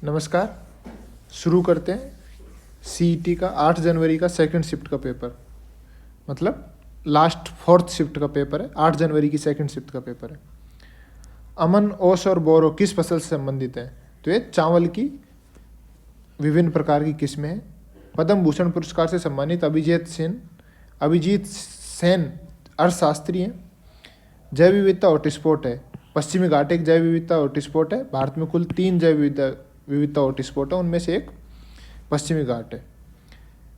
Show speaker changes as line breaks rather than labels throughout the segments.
नमस्कार। शुरू करते हैं सीईटी का 8 जनवरी का सेकंड शिफ्ट का पेपर, मतलब लास्ट फोर्थ शिफ्ट का पेपर है। 8 जनवरी की सेकंड शिफ्ट का पेपर है। अमन, ओस और बोरो किस फसल से संबंधित हैं? तो ये चावल की विभिन्न प्रकार की किस्में हैं। पद्म भूषण पुरस्कार से सम्मानित अभिजीत सेन अर्थशास्त्री हैं। जैव विविधता हॉटस्पॉट है। पश्चिमी घाट एक जैव विविधता हॉटस्पॉट है। भारत में कुल 3 जैव विविधता हॉटस्पॉट है, उनमें से एक पश्चिमी घाट है।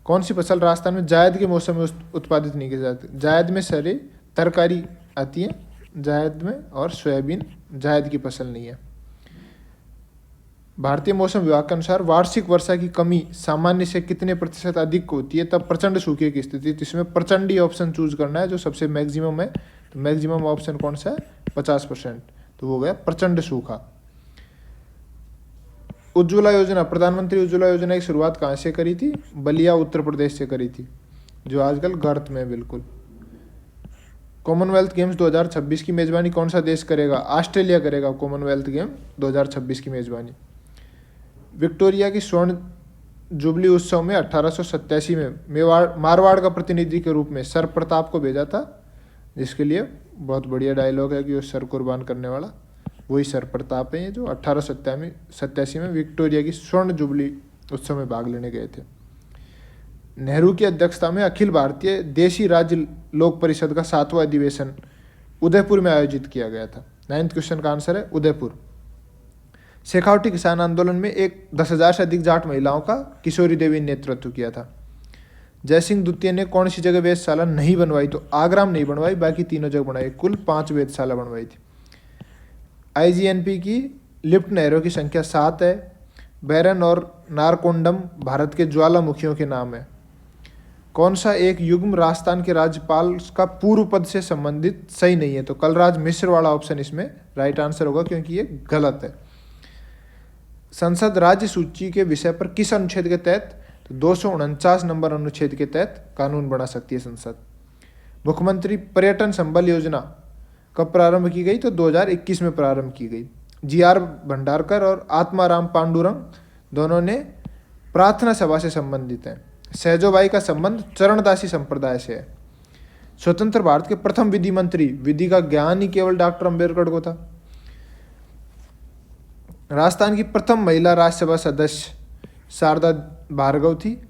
कौन सी फसल राजस्थान में जायद के मौसम में उत्पादित नहीं की जाती? जायद में सारी तरकारी आती है जायद में, और सोयाबीन जायद की फसल नहीं है। भारतीय मौसम विभाग के अनुसार वार्षिक वर्षा की कमी सामान्य से कितने प्रतिशत अधिक होती है तब प्रचंड सूखे की स्थिति? तो इसमें प्रचंड ही ऑप्शन चूज करना है जो सबसे मैक्सिमम है। तो मैक्सिमम ऑप्शन कौन सा है? 50%। तो वो हो गया प्रचंड सूखा। उज्ज्वला योजना, प्रधानमंत्री उज्ज्वला योजना की शुरुआत कहाँ से करी थी? बलिया उत्तर प्रदेश से करी थी, जो आजकल गर्त में बिल्कुल। कॉमनवेल्थ गेम्स 2026 की मेजबानी कौन सा देश करेगा? ऑस्ट्रेलिया करेगा कॉमनवेल्थ गेम 2026 की मेजबानी। विक्टोरिया की स्वर्ण जुबली उत्सव में 1887 में मारवाड़ का प्रतिनिधि के रूप में सर प्रताप को भेजा था, जिसके लिए बहुत बढ़िया डायलॉग है कि वो सर कुर्बान करने वाला वही सर प्रताप है, जो 1887 में विक्टोरिया की स्वर्ण जुबली उत्सव में भाग लेने गए थे। नेहरू की अध्यक्षता में अखिल भारतीय देशी राज्य लोक परिषद का 7वां अधिवेशन उदयपुर में आयोजित किया गया था। 9th क्वेश्चन का आंसर है उदयपुर। शेखावटी किसान आंदोलन में 10,000 से अधिक जाट महिलाओं का किशोरी देवी ने नेतृत्व किया था। जयसिंह द्वितीय ने कौन सी जगह वेधशाला नहीं बनवाई? तो आगरा में नहीं बनवाई, बाकी तीनों जगह बनवाई। कुल 5 वेधशाला बनवाई थी। आईजीएनपी की लिफ्ट नहरों की संख्या 7 है। बैरन और नारकोंडम भारत के ज्वालामुखियों के नाम है। कौन सा एक युग्म राजस्थान के राज्यपाल का पूर्व पद से संबंधित सही नहीं है? तो कलराज मिश्र वाला ऑप्शन इसमें राइट आंसर होगा, क्योंकि ये गलत है। संसद राज्य सूची के विषय पर किस अनुच्छेद के तहत? तो 249 नंबर अनुच्छेद के तहत कानून बना सकती है संसद। मुख्यमंत्री पर्यटन संबल योजना कब प्रारंभ की गई? तो 2021 में प्रारंभ की गई। जीआर भंडारकर और आत्माराम पांडुरंग दोनों ने प्रार्थना सभा से संबंधित हैं। सहजोबाई का संबंध चरणदासी संप्रदाय से है। स्वतंत्र भारत के प्रथम विधि मंत्री, विधि का ज्ञान ही केवल डॉक्टर अंबेडकर को था। राजस्थान की प्रथम महिला राज्यसभा सदस्य शारदा भार्गव थी।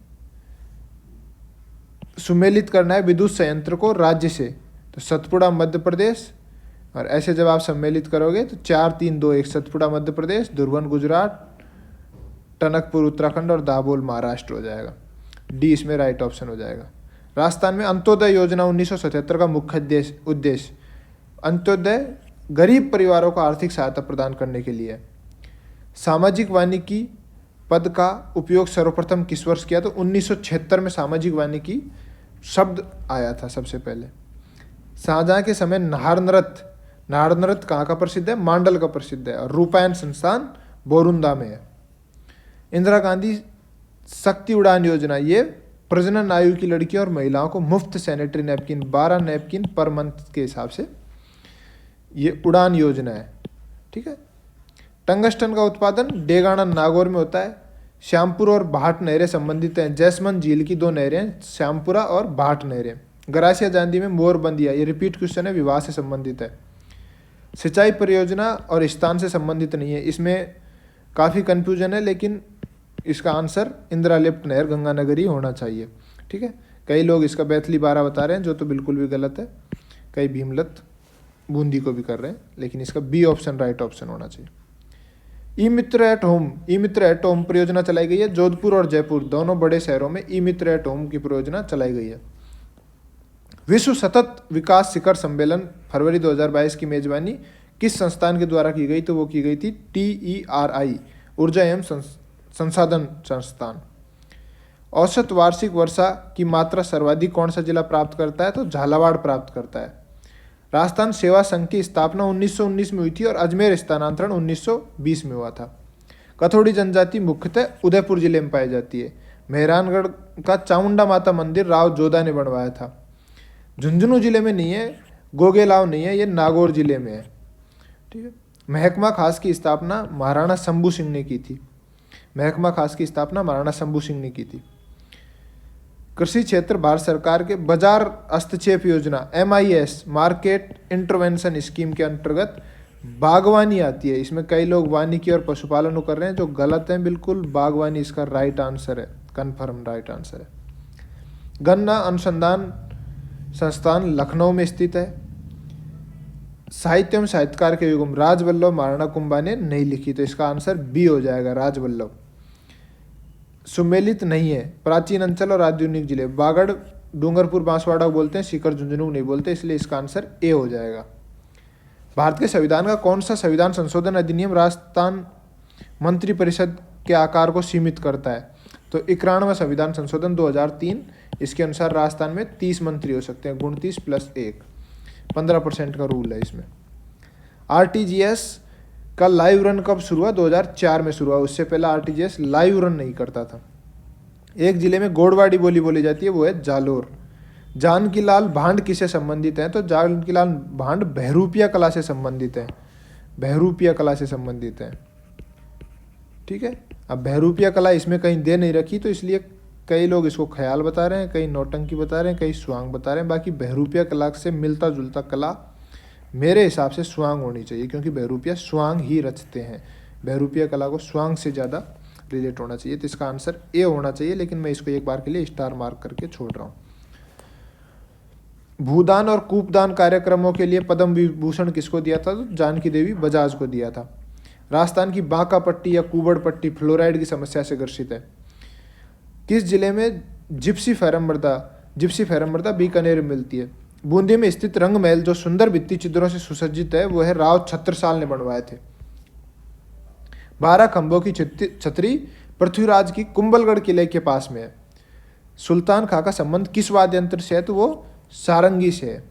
सुमेलित करना है विद्युत संयंत्र को राज्य से, तो सतपुड़ा मध्य प्रदेश। और ऐसे जब आप सम्मिलित करोगे तो 4, 3, 2, 1 सतपुड़ा मध्य प्रदेश, दुर्बन गुजरात, टनकपुर उत्तराखंड और दाभोल महाराष्ट्र हो जाएगा। डी इसमें राइट ऑप्शन हो जाएगा। राजस्थान में अंत्योदय योजना 1977 का मुख्य उद्देश्य अंत्योदय गरीब परिवारों को आर्थिक सहायता प्रदान करने के लिए। सामाजिक वानिकी पद का उपयोग सर्वप्रथम किस वर्ष किया? तो 1976 में सामाजिक वानिकी शब्द आया था सबसे पहले। शाहजहां के समय नाहर नृत्य कहाँ का प्रसिद्ध है? मांडल का प्रसिद्ध है। और रूपायन संस्थान बोरुंदा में है। इंदिरा गांधी शक्ति उड़ान योजना, ये प्रजनन आयु की लड़कियों और महिलाओं को मुफ्त sanitary napkin 12 napkin per month के हिसाब से ये उड़ान योजना है। ठीक है। टंगस्टन का उत्पादन डेगाना नागौर में होता है। श्यामपुर और भाट नहरें संबंधित हैं। जैसमंद झील की 2 नहरें श्यामपुरा और भाट नहरें। गरासिया जांदी में मोरबंदिया, ये रिपीट क्वेश्चन है, विवाह से संबंधित है। सिंचाई परियोजना और स्थान से संबंधित नहीं है, इसमें काफ़ी कन्फ्यूजन है, लेकिन इसका आंसर इंदिरा लिफ्ट नहर गंगानगर ही होना चाहिए। ठीक है। कई लोग इसका बैतली 12 बता रहे हैं, जो तो बिल्कुल भी गलत है। कई भीमलत बूंदी को भी कर रहे हैं, लेकिन इसका बी ऑप्शन राइट ऑप्शन होना चाहिए। ई मित्र एट होम परियोजना चलाई गई है। जोधपुर और जयपुर दोनों बड़े शहरों में ई मित्र एट होम की परियोजना चलाई गई है। विश्व सतत विकास शिखर सम्मेलन फरवरी 2022 की मेजबानी किस संस्थान के द्वारा की गई? तो वो की गई थी TERI, ऊर्जा एवं संसाधन संस्थान। औसत वार्षिक वर्षा की मात्रा सर्वाधिक कौन सा जिला प्राप्त करता है? तो झालावाड़ प्राप्त करता है। राजस्थान सेवा संघ की स्थापना 1919 में हुई थी और अजमेर स्थानांतरण 1920 में हुआ था। कथोड़ी जनजाति मुख्यतः उदयपुर जिले में पाई जाती है। मेहरानगढ़ का चामुंडा माता मंदिर राव जोधा ने बनवाया था। झुंझुनू जिले में नहीं है, गोगेलाव नहीं है, ये नागौर जिले में है। ठीक है। महकमा खास की स्थापना महाराणा शंभू सिंह ने की थी। महकमा खास की स्थापना महाराणा शंभू सिंह ने की थी। कृषि क्षेत्र भारत सरकार के बाजार हस्तक्षेप योजना MIS मार्केट इंटरवेंशन स्कीम के अंतर्गत बागवानी आती है। इसमें कई लोग वानिकी और पशुपालन को कर रहे हैं, जो गलत है बिल्कुल। बागवानी इसका राइट आंसर है, कन्फर्म राइट आंसर है। गन्ना अनुसंधान संस्थान लखनऊ में स्थित है। साहित्य एवं साहित्यकार के युगम राजवल्लभ महाराणा कुंभा ने नहीं लिखी, तो इसका आंसर बी हो जाएगा, राजवल्लभ। सुमेलित नहीं है। प्राचीन अंचल और आधुनिक जिले बागड़, डूंगरपुर, बांसवाड़ा बोलते हैं, सीकर, झुंझुनू नहीं बोलते, इसलिए इसका आंसर ए हो जाएगा। भारत के संविधान का कौन सा संविधान संशोधन अधिनियम राजस्थान मंत्रिपरिषद के आकार को सीमित करता है? तो 91वां संविधान संशोधन 2003। इसके अनुसार राजस्थान में 30 मंत्री हो सकते हैं, 29 + 1, 15% का रूल है इसमें। RTGS का लाइव रन कब शुरू हुआ? 2004 में शुरू हुआ। उससे पहले RTGS लाइव रन नहीं करता था। एक जिले में गोड़वाड़ी बोली बोली जाती है, वो है जालोर। जानकीलाल भांड किससे संबंधित हैं? तो जानकीलाल भांड बहरूपिया कला से संबंधित है, बहरूपिया कला से संबंधित है। ठीक है, अब बहरूपिया कला इसमें कहीं दे नहीं रखी, तो इसलिए कई लोग इसको ख्याल बता रहे हैं, कई नौटंकी बता रहे हैं, कई स्वांग बता रहे हैं। बाकी बहरूपिया कला से मिलता जुलता कला मेरे हिसाब से स्वांग होनी चाहिए, क्योंकि बहरूपिया स्वांग ही रचते हैं। बहरूपिया कला को स्वांग से ज़्यादा रिलेट होना चाहिए, तो इसका आंसर ए होना चाहिए। लेकिन मैं इसको एक बार के लिए स्टार मार्क करके छोड़ रहा हूँ। भूदान और कूपदान कार्यक्रमों के लिए पद्म विभूषण किसको दिया था? तो जानकी देवी बजाज को दिया था। राजस्थान की बांका पट्टी या कुबड़ पट्टी फ्लोराइड की समस्या से ग्रसित है। किस जिले में जिप्सी फैरमर्दा बीकानेर में मिलती है? बूंदी में स्थित रंग महल, जो सुंदर भित्ति चित्रों से सुसज्जित है, वो है राव छत्रसाल ने बनवाए थे। 12 खंभों की छतरी पृथ्वीराज की कुंभलगढ़ किले के पास में है। सुल्तान खां का संबंध किस वाद्य यंत्र से है? तो वो सारंगी से है।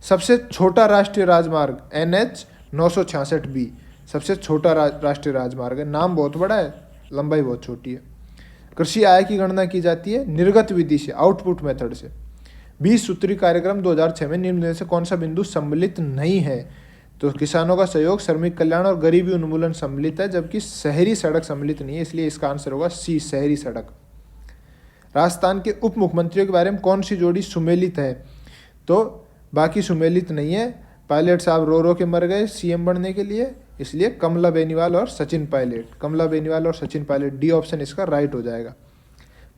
सबसे छोटा राष्ट्रीय राजमार्ग NH 966B सबसे छोटा राष्ट्रीय राजमार्ग है। नाम बहुत बड़ा है, लंबाई बहुत छोटी है। कृषि आय की गणना की जाती है निर्गत विधि से, आउटपुट मेथड से। 20 सूत्री कार्यक्रम 2006 में निम्न में से कौन सा बिंदु सम्मिलित नहीं है? तो किसानों का सहयोग, श्रमिक कल्याण और गरीबी उन्मूलन सम्मिलित है, जबकि शहरी सड़क सम्मिलित नहीं है, इसलिए इसका आंसर होगा सी, शहरी सड़क। राजस्थान के उप मुख्यमंत्रियों के बारे में कौन सी जोड़ी सुमेलित है? तो बाकी सुमेलित नहीं है। पायलट साहब रो के मर गए CM बनने के लिए, इसलिए कमला बेनीवाल और सचिन पायलट, डी ऑप्शन इसका राइट हो जाएगा।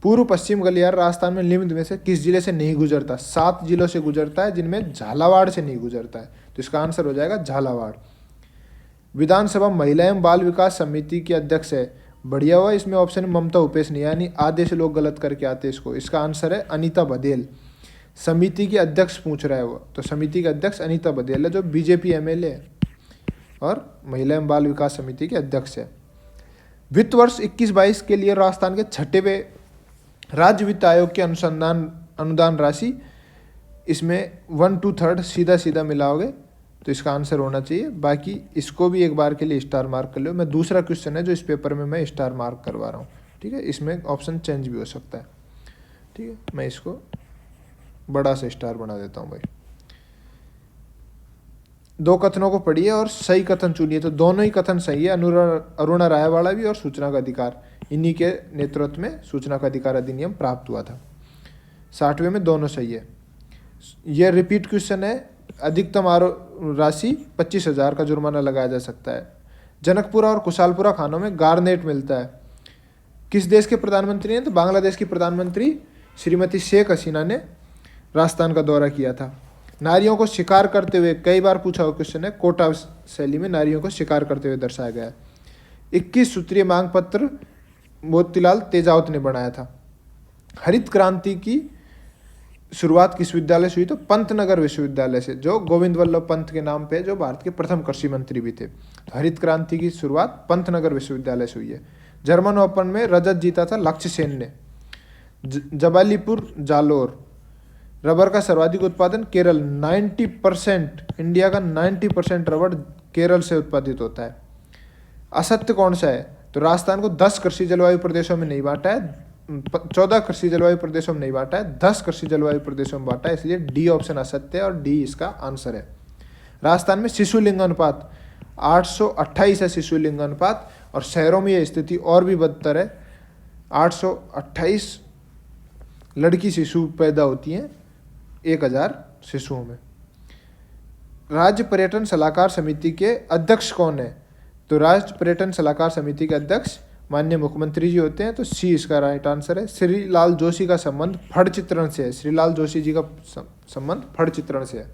पूर्व पश्चिम गलियारा राजस्थान में निम्न में से किस जिले से नहीं गुजरता? 7 जिलों से गुजरता है, जिनमें झालावाड़ से नहीं गुजरता है, तो इसका आंसर हो जाएगा झालावाड़। विधानसभा महिला एवं बाल विकास समिति की अध्यक्ष है, बढ़िया हुआ इसमें ऑप्शन ममता उपेश नहीं, यानी आधे से लोग गलत करके आते इसको। इसका आंसर है अनीता बघेल। समिति के अध्यक्ष पूछ रहा है वो, तो समिति के अध्यक्ष अनीता बघेल है, जो BJP MLA है और महिला एवं बाल विकास समिति के अध्यक्ष है। वित्त वर्ष 21-22 के लिए राजस्थान के 6वें राज्य वित्त आयोग के अनुदान राशि, इसमें 1/2 सीधा मिलाओगे तो इसका आंसर होना चाहिए। बाकी इसको भी एक बार के लिए स्टार मार्क कर लो। मैं दूसरा क्वेश्चन है जो इस पेपर में मैं स्टार मार्क करवा रहा हूँ, ठीक है। इसमें ऑप्शन चेंज भी हो सकता है, ठीक है। मैं इसको बड़ा सा स्टार बना देता हूँ भाई। 2 कथनों को पढ़िए और सही कथन चुनिए, तो दोनों ही कथन सही है। अरुणा रायवाड़ा भी और सूचना का अधिकार, इन्हीं के नेतृत्व में सूचना का अधिकार अधिनियम प्राप्त हुआ था। 60वें में दोनों सही है। यह रिपीट क्वेश्चन है। अधिकतम राशि 25,000 का जुर्माना लगाया जा सकता है। जनकपुरा और कुशालपुरा खानों में गार्नेट मिलता है। किस देश के प्रधानमंत्री हैं? तो बांग्लादेश की प्रधानमंत्री श्रीमती शेख हसीना ने राजस्थान का दौरा किया था। नारियों को शिकार करते हुए, कई बार पूछा हुआ क्वेश्चन है, कोटा शैली में नारियों को शिकार करते हुए दर्शाया गया है। 21 सूत्रीय मांग पत्र मोतीलाल तेजावत ने बनाया था। हरित क्रांति की शुरुआत किस विद्यालय से हुई? तो पंतनगर विश्वविद्यालय से, जो गोविंद वल्लभ पंत के नाम पे, जो भारत के प्रथम कृषि मंत्री भी थे। हरित क्रांति की शुरुआत पंतनगर विश्वविद्यालय से हुई है। जर्मन ओपन में रजत जीता था लक्ष्य सेन ने। जबालीपुर जालोर। रबर का सर्वाधिक उत्पादन केरल, 90%, इंडिया का 90% रबर केरल से उत्पादित होता है। असत्य कौन सा है? तो राजस्थान को 10 कृषि जलवायु प्रदेशों में नहीं बांटा है, 14 कृषि जलवायु प्रदेशों में नहीं बांटा है, 10 कृषि जलवायु प्रदेशों में बांटा है, इसलिए डी ऑप्शन असत्य है और डी इसका आंसर है। राजस्थान में शिशु लिंग अनुपात 828 है शिशु लिंग अनुपात, और शहरों में ये स्थिति और भी बदतर है। 828 लड़की शिशु पैदा होती हैं 1000 शिशुओं में। राज्य पर्यटन सलाहकार समिति के अध्यक्ष कौन है? तो राज्य पर्यटन सलाहकार समिति के अध्यक्ष माननीय मुख्यमंत्री जी होते हैं। तो सी इसका राइट आंसर है। श्रीलाल जोशी का संबंध फड़ चित्रण से है। श्रीलाल जोशी जी का संबंध फड़ चित्रण से है।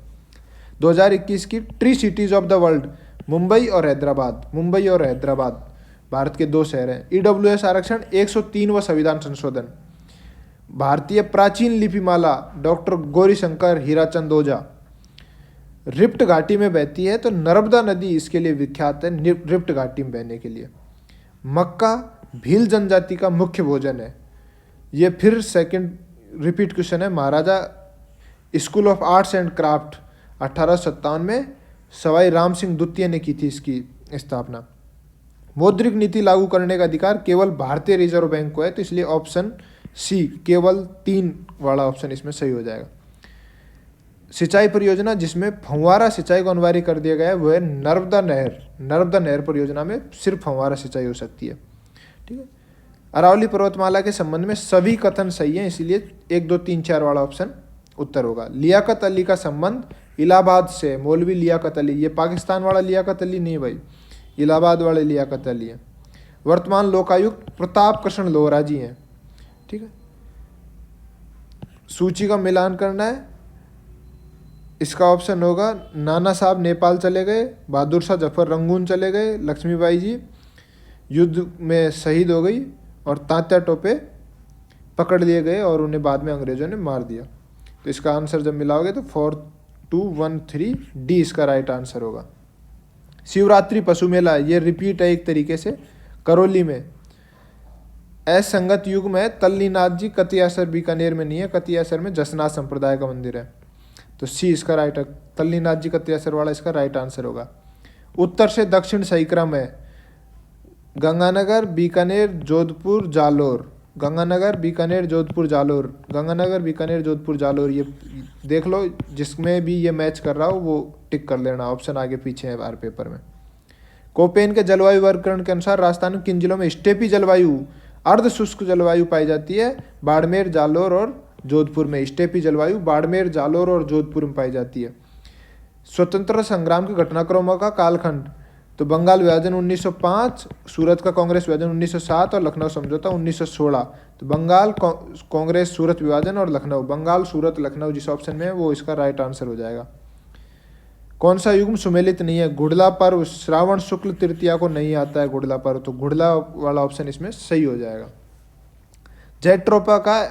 2021 की tree cities of the world Mumbai और हैदराबाद। मुंबई और हैदराबाद भारत के 2 शहर हैं। ईडब्ल्यूएस आरक्षण 103वां संविधान संशोधन। भारतीय प्राचीन लिपिमाला डॉक्टर गौरीशंकर हीराचंद ओझा रिफ्ट घाटी में बहती है। तो नर्मदा नदी इसके लिए विख्यात है, रिफ्ट घाटी में बहने के लिए। मक्का भील जनजाति का मुख्य भोजन है। ये फिर सेकंड रिपीट क्वेश्चन है। Maharaja school of arts and craft 1857 में सवाई राम सिंह द्वितीय ने की थी इसकी स्थापना। मौद्रिक नीति लागू करने का अधिकार केवल भारतीय रिजर्व बैंक को है। तो इसलिए ऑप्शन सी केवल 3 वाला ऑप्शन इसमें सही हो जाएगा। सिंचाई परियोजना जिसमें फव्वारा सिंचाई को अनिवार्य कर दिया गया है वो है नर्मदा नहर। नर्मदा नहर परियोजना में सिर्फ फव्वारा सिंचाई हो सकती है। ठीक है। अरावली पर्वतमाला के संबंध में सभी कथन सही हैं, इसीलिए 1, 2, 3, 4 वाला ऑप्शन उत्तर होगा। लियाकत अली का संबंध इलाहाबाद से, मौलवी लियाकत अली। ये पाकिस्तान वाला लियाकत अली नहीं भाई, इलाहाबाद वाले लियाकत अली हैं। वर्तमान लोकायुक्त प्रताप कृष्ण लोहरा जी हैं। ठीक है। सूची का मिलान करना है। इसका ऑप्शन होगा नाना साहब नेपाल चले गए, बहादुर शाह जफर रंगून चले गए, लक्ष्मीबाई जी युद्ध में शहीद हो गई और तात्या टोपे पकड़ लिए गए और उन्हें बाद में अंग्रेजों ने मार दिया। तो इसका आंसर जब मिलाओगे तो 4213 डी इसका राइट आंसर होगा। शिवरात्रि पशु मेला ये रिपीट है एक तरीके से, करौली में। असंगत युग में तल्लीनाथ जी कतियासर बीकानेर में नहीं है, कतियासर में जसनाथ संप्रदाय का मंदिर है। तो सी इसका राइट है, तल्लीनाथ जी कतियासर वाला इसका राइट आंसर होगा। उत्तर से दक्षिण सही क्रम है गंगानगर बीकानेर जोधपुर जालोर। गंगानगर बीकानेर जोधपुर जालोर, गंगानगर बीकानेर जोधपुर जालोर। ये देख लो, जिसमें भी ये मैच कर रहा हो वो टिक कर लेना, ऑप्शन आगे पीछे है बाहर पेपर में। कोपेन के जलवायु वर्गीकरण के अनुसार राजस्थान में किन जिलों में स्टेपी जलवायु अर्ध शुष्क जलवायु पाई जाती है? बाड़मेर जालोर और जोधपुर में। स्टेपी जलवायु बाड़मेर जालोर और जोधपुर में पाई जाती है। स्वतंत्रता संग्राम के घटनाक्रमों का कालखंड तो बंगाल विभाजन 1905, सूरत का कांग्रेस विभाजन 1907 और लखनऊ समझौता 1916। तो बंगाल कांग्रेस सूरत विभाजन और लखनऊ, बंगाल सूरत लखनऊ जिस ऑप्शन में है वो इसका राइट आंसर हो जाएगा। कौन सा युग्म सुमेलित नहीं है? गुड़ला पर्व श्रावण शुक्ल तृतीया को नहीं आता है गुड़ला पर्व, तो गुड़ला वाला ऑप्शन इसमें सही हो जाएगा। जेट्रोपा का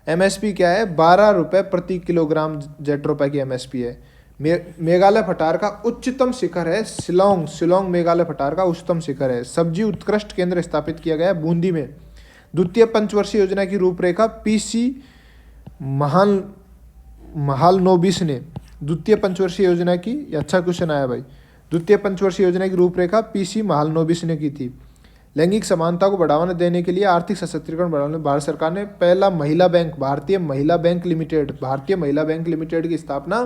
एमएसपी क्या है? 12 रुपये प्रति किलोग्राम जेट्रोपा की एमएसपी है। मेघालय फटार का उच्चतम शिखर है शिलोंग। शिलोंग मेघालय फटार का उच्चतम शिखर है। सब्जी उत्कृष्ट केंद्र स्थापित किया गया है बूंदी में। द्वितीय पंचवर्षीय योजना की रूपरेखा पीसी महालनोबिस ने द्वितीय पंचवर्षीय योजना की, अच्छा क्वेश्चन आया भाई, द्वितीय पंचवर्षीय योजना की रूपरेखा पीसी महालनोबिस ने की थी। लैंगिक समानता को बढ़ावा देने के लिए आर्थिक सशक्तिकरण बढ़ाने भारत सरकार ने पहला महिला बैंक भारतीय महिला बैंक लिमिटेड की स्थापना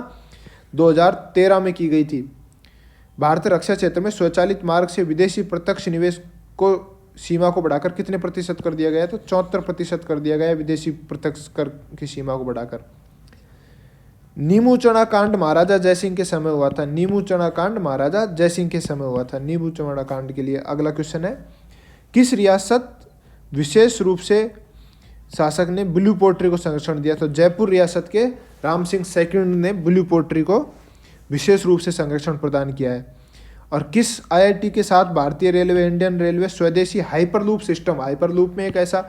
2013 में की गई थी। भारतीय रक्षा क्षेत्र में स्वचालित मार्ग से विदेशी प्रत्यक्ष निवेश को सीमा को बढ़ाकर कितने प्रतिशत कर दिया गया है? तो 74% कर दिया गया है विदेशी प्रत्यक्ष कर की सीमा को बढ़ाकर। नीमू चना कांड महाराजा जयसिंह के समय हुआ था। नीमू चना कांड महाराजा जयसिंह के समय हुआ था। नीमू चना कांड के लिए अगला क्वेश्चन है, किस रियासत विशेष रूप से शासक ने ब्लू पोल्ट्री को संरक्षण दिया? तो जयपुर रियासत के राम सिंह सेकंड ने ब्लू पोल्ट्री को विशेष रूप से संरक्षण प्रदान किया है। और किस आईआईटी के साथ भारतीय रेलवे इंडियन रेलवे स्वदेशी हाइपरलूप सिस्टम, हाइपरलूप में एक ऐसा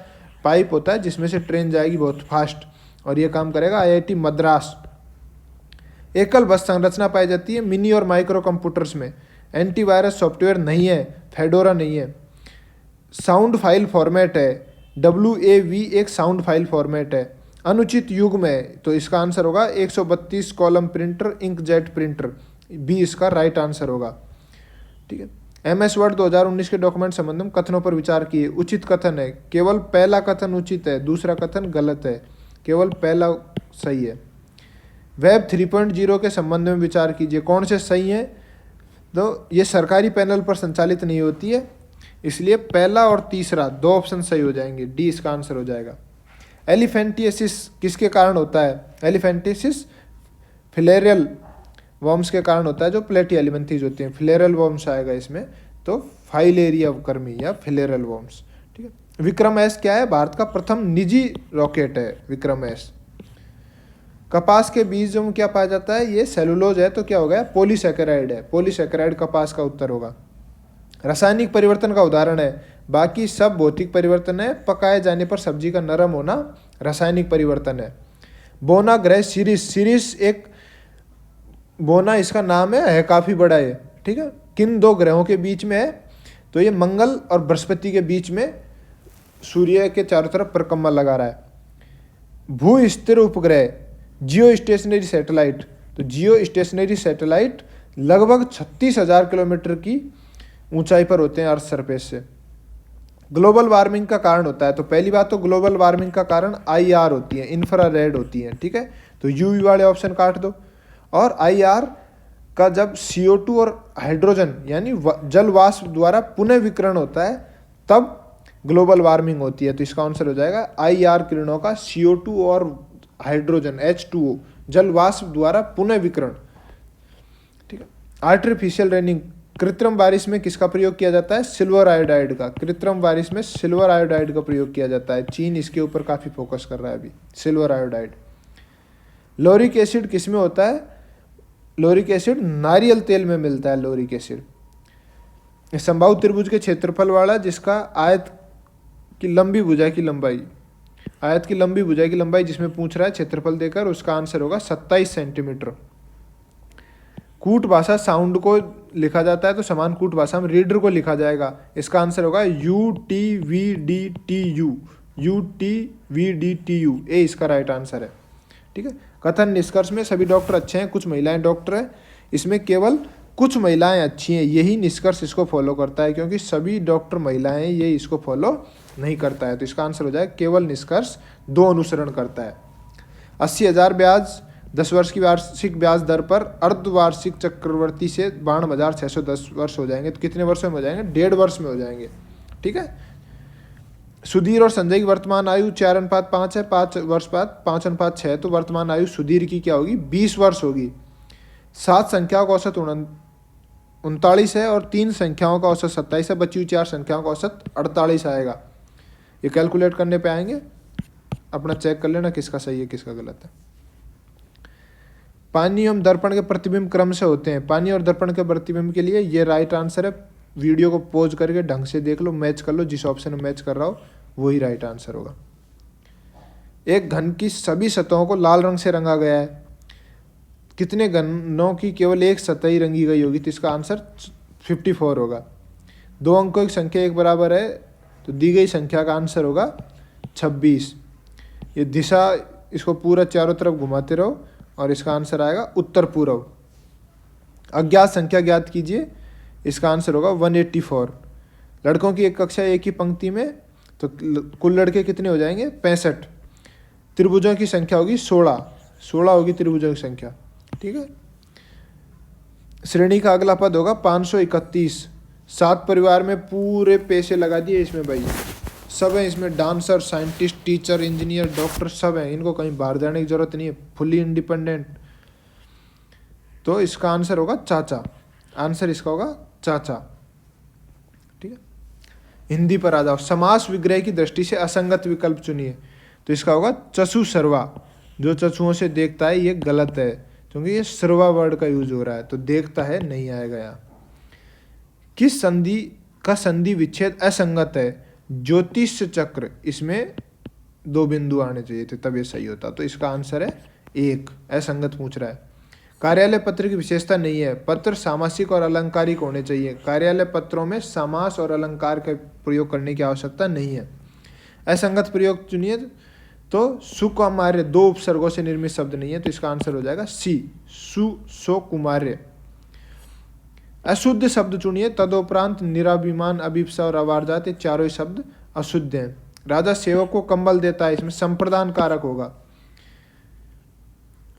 पाइप होता है जिसमें से ट्रेन जाएगी बहुत फास्ट और ये काम करेगा, आईआईटी मद्रास। एकल बस संरचना पाई जाती है मिनी और माइक्रो कंप्यूटर्स में। एंटीवायरस सॉफ्टवेयर नहीं है, फेडोरा नहीं है। साउंड फाइल फॉर्मेट है, WAV एक साउंड फाइल फॉर्मेट है। अनुचित युग में तो इसका आंसर होगा 132 column printer, inkjet printer, B इसका राइट आंसर होगा। ठीक है। MS वर्ड 2019 के डॉक्यूमेंट संबंध में कथनों पर विचार किए। उचित कथन है, केवल पहला कथन उचित है, दूसरा कथन गलत है, केवल पहला सही है। वेब 3.0 के संबंध में विचार कीजिए, कौन से सही हैं? तो ये सरकारी पैनल पर संचालित नहीं होती है, इसलिए पहला और तीसरा दो ऑप्शन सही हो जाएंगे, डी इसका आंसर हो जाएगा। एलिफेंटियसिस किसके कारण होता है? एलिफेंटियसिस फिलेरियल वर्म्स के कारण होता है, जो प्लेटिहेल्मिन्थीज होती हैं। फिलेरियल वर्म्स आएगा इसमें, तो फाइलेरिया कर्मी या फिलेरियल वर्म्स। ठीक है। विक्रम एस क्या है? भारत का प्रथम निजी रॉकेट है विक्रम एस। कपास के बीजों में क्या पाया जाता है? ये सेलुलोज है, तो क्या हो गया? पॉलीसैकेराइड है। पॉलीसैकेराइड कपास का उत्तर होगा। रासायनिक परिवर्तन का उदाहरण है, बाकी सब भौतिक परिवर्तन है। पकाए जाने पर सब्जी का नरम होना रासायनिक परिवर्तन है। बोना ग्रह सीरीस एक बोना इसका नाम है काफी बड़ा है। ठीक है। किन दो ग्रहों के बीच में है? तो ये मंगल और बृहस्पति के बीच में सूर्य के चारों तरफ परिक्रमा लगा रहा है। भू स्थिर उपग्रह जियो स्टेशनरी सैटेलाइट, तो जियो स्टेशनरी सैटेलाइट लगभग 36,000 किलोमीटर की ऊंचाई पर होते हैं अर्थ सरफेस से। ग्लोबल वार्मिंग का कारण होता है, तो पहली बात तो ग्लोबल वार्मिंग का कारण IR होती है, इंफ्रारेड होती है। ठीक है। तो यूवी वाले ऑप्शन काट दो। और IR का जब CO2 और हाइड्रोजन यानी जल वाष्प द्वारा पुनः विकिरण होता है तब ग्लोबल वार्मिंग होती है। तो इसका आंसर हो जाएगा IR किरणों का CO2 और हाइड्रोजन H2O जल वाष्प द्वारा पुनः विकिरण। ठीक है। आर्टिफिशियल रेनिंग कृत्रिम बारिश में किसका प्रयोग किया जाता है? सिल्वर आयोडाइड का। कृत्रिम बारिश में सिल्वर आयोडाइड का प्रयोग किया जाता है। चीन इसके ऊपर काफी फोकस कर रहा है अभी, सिल्वर आयोडाइड। लोरिक एसिड किसमें होता है? लोरिक एसिड नारियल तेल में मिलता है। लोरिक एसिड समबाहु त्रिभुज के क्षेत्रफल वाला जिसका आयत की लंबी भुजा की लंबाई, आयत की लंबी भुजा की लंबाई जिसमें पूछ रहा है क्षेत्रफल देकर, उसका आंसर होगा 27 सेंटीमीटर। कूट भाषा साउंड को लिखा जाता है, तो समान कूट भाषा में रीडर को लिखा जाएगा। इसका आंसर होगा UTVDTU। UTVDTU ए इसका राइट आंसर है। ठीक है। कथन निष्कर्ष में सभी डॉक्टर अच्छे हैं, कुछ महिलाएं डॉक्टर हैं। इसमें केवल कुछ महिलाएं अच्छी हैं, यही निष्कर्ष इसको फॉलो करता है, क्योंकि सभी डॉक्टर महिलाएं ये इसको फॉलो नहीं करता है। तो इसका आंसर हो जाए केवल निष्कर्ष 2 अनुसरण करता है। 80,000 ब्याज 10 वर्ष की वार्षिक ब्याज दर पर अर्धवार्षिक चक्रवर्ती से 52,610 वर्ष हो जाएंगे। तो कितने वर्षों में हो जाएंगे? 1.5 वर्ष में हो जाएंगे। ठीक है। सुधीर और संजय की वर्तमान आयु 4:5 है, 5 वर्ष बाद 5:6, तो वर्तमान आयु सुधीर की क्या होगी? 20 वर्ष होगी। 7 संख्याओं का औसत 39 है और 3 संख्याओं का औसत 27 है। बची हुई 4 संख्याओं का औसत 48 आएगा। ये कैलकुलेट करने पे आएंगे, अपना चेक कर लेना किसका सही है किसका गलत है। पानी एवं दर्पण के प्रतिबिंब क्रम से होते हैं। पानी और दर्पण के प्रतिबिंब के लिए ये राइट आंसर है। वीडियो को पॉज करके ढंग से देख लो, मैच कर लो, जिस ऑप्शन में मैच कर रहा हो वही राइट आंसर होगा। एक घन की सभी सतहों को लाल रंग से रंगा गया है। कितने घनों की केवल एक सतह ही रंगी गई होगी? तो इसका आंसर 54 होगा। 2 अंकों की संख्या एक बराबर है, तो दी गई संख्या का आंसर होगा 26। ये दिशा इसको पूरा चारों तरफ घुमाते रहो और इसका आंसर आएगा उत्तर पूर्व। अज्ञात संख्या ज्ञात कीजिए, इसका आंसर होगा 184। लड़कों की एक कक्षा एक ही पंक्ति में, तो कुल लड़के कितने हो जाएंगे? 65। त्रिभुजों की संख्या होगी 16 होगी त्रिभुजों की संख्या। ठीक है। श्रेणी का अगला पद होगा 531। 7 परिवार में पूरे पैसे लगा दिए इसमें भाई, सब हैं इसमें, dancer, scientist, teacher, engineer, doctor सब हैं। इनको कहीं बाहर जाने की जरूरत नहीं है, फुली इंडिपेंडेंट। तो इसका आंसर होगा चाचा। आंसर इसका होगा चाचा। ठीक है। हिंदी पर आ जाओ। समास विग्रह की दृष्टि से असंगत विकल्प चुनिए, तो इसका होगा चसु सर्वा। जो चसुओं से देखता है ये गलत है, क्योंकि ये सर्वा वर्ड का यूज हो रहा है, तो देखता है नहीं आएगा यहाँ। किस संधि का संधि विच्छेद असंगत है? ज्योतिष चक्र, इसमें 2 बिंदु आने चाहिए थे तब ये सही होता। तो इसका आंसर है 1। असंगत पूछ रहा है। कार्यालय पत्र की विशेषता नहीं है। पत्र सामासिक और अलंकारिक होने चाहिए। कार्यालय पत्रों में समास और अलंकार का प्रयोग करने की आवश्यकता नहीं है। असंगत प्रयोग चुनिए, तो सुकुमार्य 2 उपसर्गों से निर्मित शब्द नहीं है, तो इसका आंसर हो जाएगा सी, सुकुमार्य। अशुद्ध शब्द चुनिए, तदोपरांत निराभिमान, अभिप्सा और अवारजात, ये चारों ही शब्द अशुद्ध हैं। राजा सेवक को कंबल देता है, इसमें संप्रदान कारक होगा।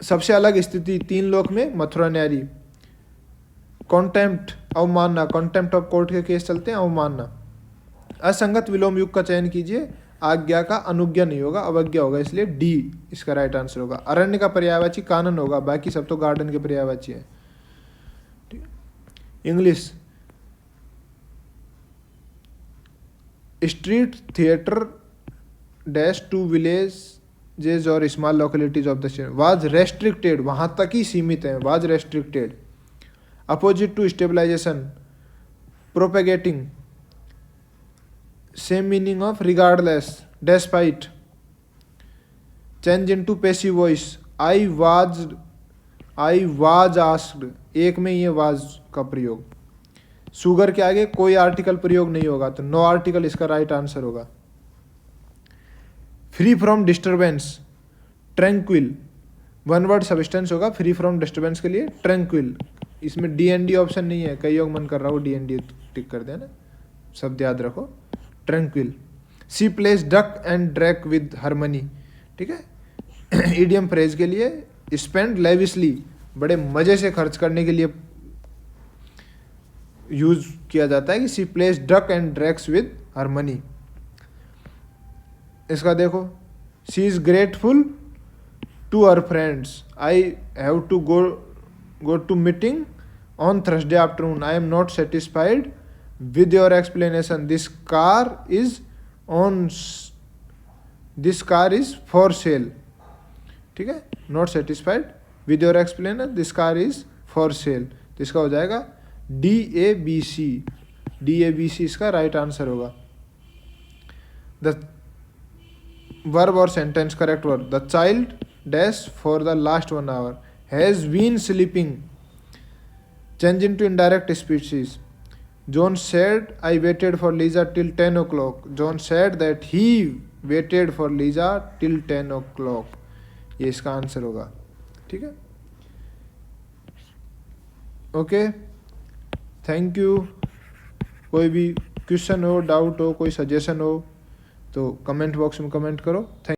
सबसे अलग स्थिति 3 लोक में मथुरा न्यारी। कॉन्टेम्प्ट अवमानना, कॉन्टेम्प्ट ऑफ कोर्ट के केस चलते हैं, अवमानना। असंगत विलोम युग का चयन कीजिए। आज्ञा का अनुज्ञा नहीं होगा, अवज्ञा होगा, इसलिए डी इसका राइट आंसर होगा। अरण्य का पर्यायवाची कानन होगा, बाकी सब तो गार्डन के पर्यायवाची है। English, street theatre dash to villages और small localities of the state was restricted, वहां तक ही सीमित है, was restricted. Opposite to stabilization, propagating, same meaning of regardless, despite, change into passive voice, I was asked, एक में ये was का प्रयोग। शुगर के आगे कोई आर्टिकल प्रयोग नहीं होगा, तो नो आर्टिकल इसका राइट आंसर होगा। Free from disturbance, tranquil, one word substance होगा फ्री फ्रॉम डिस्टर्बेंस के लिए, ट्रैंक्विल। इसमें डी एन डी ऑप्शन नहीं है, कई योग मन कर रहा हो डी एन डी टिक कर देना, शब्द याद रखो, tranquil. Sea place duck and drake with harmony, ठीक है। इडियम फ्रेज के लिए स्पेंड लेविसली, बड़े मजे से खर्च करने के लिए यूज किया जाता है कि sea place duck and drakes with harmony. इसका देखो, she is grateful to her friends, I have to go to meeting on Thursday afternoon, I am not satisfied with your explanation, this car is for sale, ठीक है। not satisfied with your explanation, this car is for sale, तो इसका हो जाएगा DABC, DABC इसका right answer होगा। The verb और sentence, correct verb, the child dash for the last 1 hour has been sleeping, change into indirect speeches. John said, I waited for Lisa till 10 o'clock. John said that he waited for Lisa till 10 o'clock. ये इसका answer होगा, ठीक है। Okay, thank you. कोई भी question हो, doubt हो, कोई सजेशन हो तो कमेंट बॉक्स में कमेंट करो। थैंक